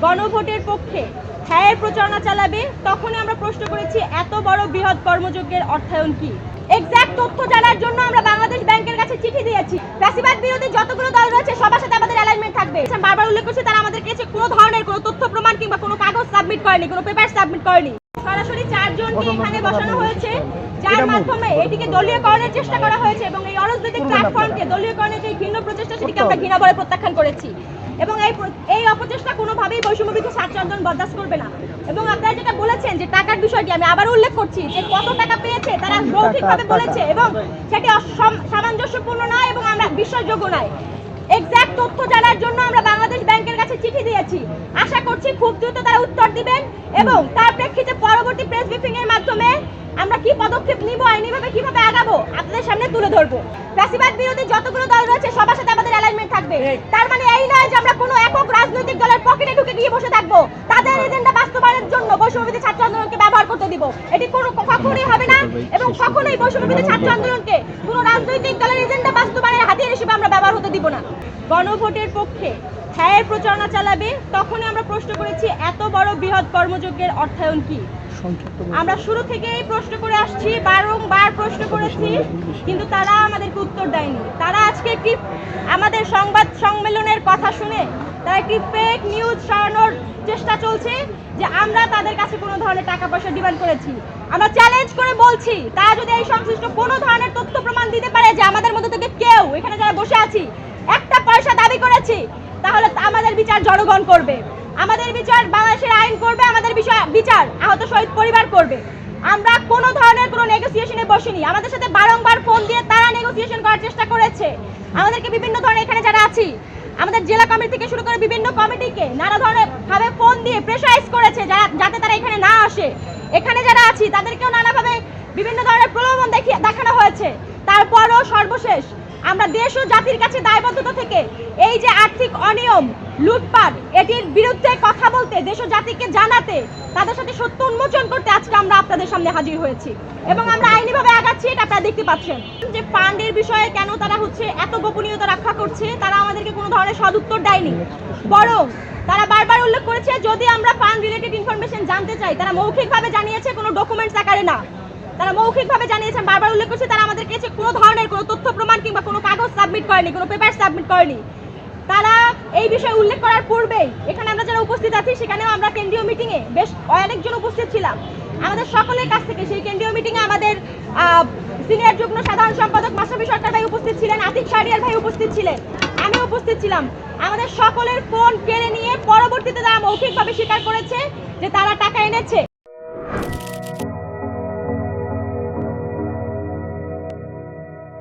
গণভোটের পক্ষে হ্যাঁ প্রচারণা চালাবে, তখনই আমরা প্রশ্ন করেছি এত বড় বৃহৎ কর্মযজ্ঞের অর্থায়ন কি। এক্সাক্ট তথ্য জানার জন্য আমরা বাংলাদেশ ব্যাংকের কাছে চিঠি দিয়েছি। ফ্যাসিবাদ বিরোধী যতগুলো দল রয়েছে সবার সাথে আমাদের অ্যালাইনমেন্ট থাকবে। বারবার উল্লেখ করছি তারা আমাদের কাছে কোনো ধরনের কোনো তথ্য প্রমাণ কিংবা কোনো কাগজ সাবমিট করেনি, কোনো পেপার সাবমিট করেনি। সরাসরি 4 জনকে এখানে বসানো হয়েছে, যার মাধ্যমে এটিকে দলীয়করণের চেষ্টা করা হয়েছে এবং এই অরাজনৈতিক প্ল্যাটফর্মকে দলীয়করণের যে ঘৃণ্য প্রচেষ্টা সেটিকে আমরা ঘৃণা বলে প্রত্যাখ্যান করেছি এবং এই অপচেষ্টা কোনোভাবেই বৈষম্যবিরোধী ছাত্র আন্দোলন বরদাস্ত করবে না। এবং আপনারা যেটা বলেছেন যে টাকার বিষয়টি আমি আবার উল্লেখ করছি যে কত টাকা পেয়েছে তারা মৌখিকভাবে বলেছে এবং সেটি সামঞ্জস্যপূর্ণ নয় এবং আমরা বিশ্বাসযোগ্য নয়। এক্সাক্ট তথ্য জানার জন্য আমরা বাংলাদেশ ব্যাংকের কাছে চিঠি দিয়েছি। আশা করছি খুব দ্রুত তারা উত্তর দিবেন এবং তার প্রেক্ষিতে পরবর্তী প্রেস ব্রিফিং এর মাধ্যমে আমরা কি পদক্ষেপ নিব, আইনিভাবে কিভাবে আগাবো আপনাদের সামনে তুলে ধরবো। ফ্যাসিবাদ বিরোধী যতগুলো দল রয়েছে সবার সাথে আমাদের অ্যালাইনমেন্ট থাকবে। তার মানে এই নয় যে আমরা কোনো একক রাজনৈতিক দলের পকেটে ঢুকে গিয়ে বসে থাকবো, তাদের এজেন্ডা বাস্তবায়নের জন্য বৈষম্যবিরোধী ছাত্র আন্দোলনকে ব্যবহার করতে দিব। এটি কখনোই হবে না এবং কখনোই বৈষম্যবিরোধী ছাত্র আন্দোলনকে কোনো রাজনৈতিক দলের এজেন্ডা বাস্তবায়নের হাতিয়ার হিসেবে আমরা ব্যবহার হতে দিব না। গণভোটের পক্ষে হ্যাঁ প্রচারণা চালাবে, তখনই আমরা প্রশ্ন করেছি এত বড় বৃহৎ কর্মযজ্ঞের অর্থায়ন কি। আমরা শুরু থেকেই প্রশ্ন করে আসছি, বারংবার প্রশ্ন করেছি, কিন্তু তারা আমাদেরকে উত্তর দেয়নি। তারা আজকে একটি আমাদের সংবাদ সম্মেলনের কথা শুনে তারা একটি ফেক নিউজ ছড়ানোর চেষ্টা চলছে যে আমরা তাদের কাছে কোনো ধরনের টাকা পয়সা ডিমান্ড করেছি। আমরা চ্যালেঞ্জ করে বলছি তারা যদি এই সংশ্লিষ্ট কোনো ধরনের তথ্য প্রমাণ দিতে পারে যে আমাদের মধ্যে থেকে কেউ এখানে যারা বসে আছি একটা পয়সা দাবি করেছি, তাহলে আমাদের বিচার জনগণ করবে, আমাদের বিচার বাংলাদেশের আইন করবে, আমাদের বিচার আহত শহীদ পরিবার করবে। আমরা কোনো ধরনের কোনো নেগোসিয়েশনে বসিনি। আমাদের সাথে বারংবার ফোন দিয়ে তারা নেগোসিয়েশন করার চেষ্টা করেছে। আমাদেরকে বিভিন্ন ধরনের এখানে যারা আছি আমাদের জেলা কমিটি থেকে শুরু করে বিভিন্ন কমিটিকে নানা ধরনের ভাবে ফোন দিয়ে প্রেসারাইজ করেছে যাতে তারা এখানে না আসে। এখানে যারা আছি তাদেরকেও নানাভাবে বিভিন্ন ধরনের প্রলোভন দেখানো হয়েছে। তারপরও সর্বশেষ আমরা দেশ ও জাতির কাছে দায়বদ্ধতা থেকে এই যে আর্থিক অনিয়ম, লুটপাট, এটির বিরুদ্ধে কথা বলতে, দেশ ও জাতিকে জানাতে, তাদের সাথে সত্য উন্মোচন করতে আজকে আমরা আপনাদের সামনে হাজির হয়েছি এবং আমরা আইনিভাবে আগাচ্ছি। এটা আপনারা দেখতে পাচ্ছেন যে ফান্ডের বিষয়ে কেন তারা এত গোপনীয়তা রক্ষা করছে, তারা আমাদেরকে কোনো ধরনের সদুত্তর দেয়নি। বরং তারা বারবার উল্লেখ করেছে যদি আমরা ফান্ড রিলেটেড ইনফরমেশন জানতে চাই, তারা মৌখিকভাবে জানিয়েছে, কোনো ডকুমেন্টস আকারে না। তারা মৌখিকভাবে জানিয়েছেন, বারবার উল্লেখ করছে তারা আমাদের কাছে কোনো ধরনের কোনো তথ্য প্রমাণ কিংবা কোনো কাগজ সাবমিট করেনি, কোনো পেপার সাবমিট করেনি। তারা এই বিষয়ে উল্লেখ করার পূর্বেই এখানে আমরা যারা উপস্থিত আছি সেখানেও আমরা কেন্দ্রীয় মিটিংয়ে বেশ অনেকজন উপস্থিত ছিলাম। আমাদের সকলের কাছ থেকে সেই কেন্দ্রীয় মিটিংয়ে আমাদের সিনিয়র যুগ্ম সাধারণ সম্পাদক মাশরাফি সরকার ভাই উপস্থিত ছিলেন, আতিক শাহরিয়ার ভাই উপস্থিত ছিলেন, আমি উপস্থিত ছিলাম। আমাদের সকলের ফোন কেড়ে নিয়ে পরবর্তীতে তারা মৌখিকভাবে স্বীকার করেছে যে তারা টাকা এনেছে।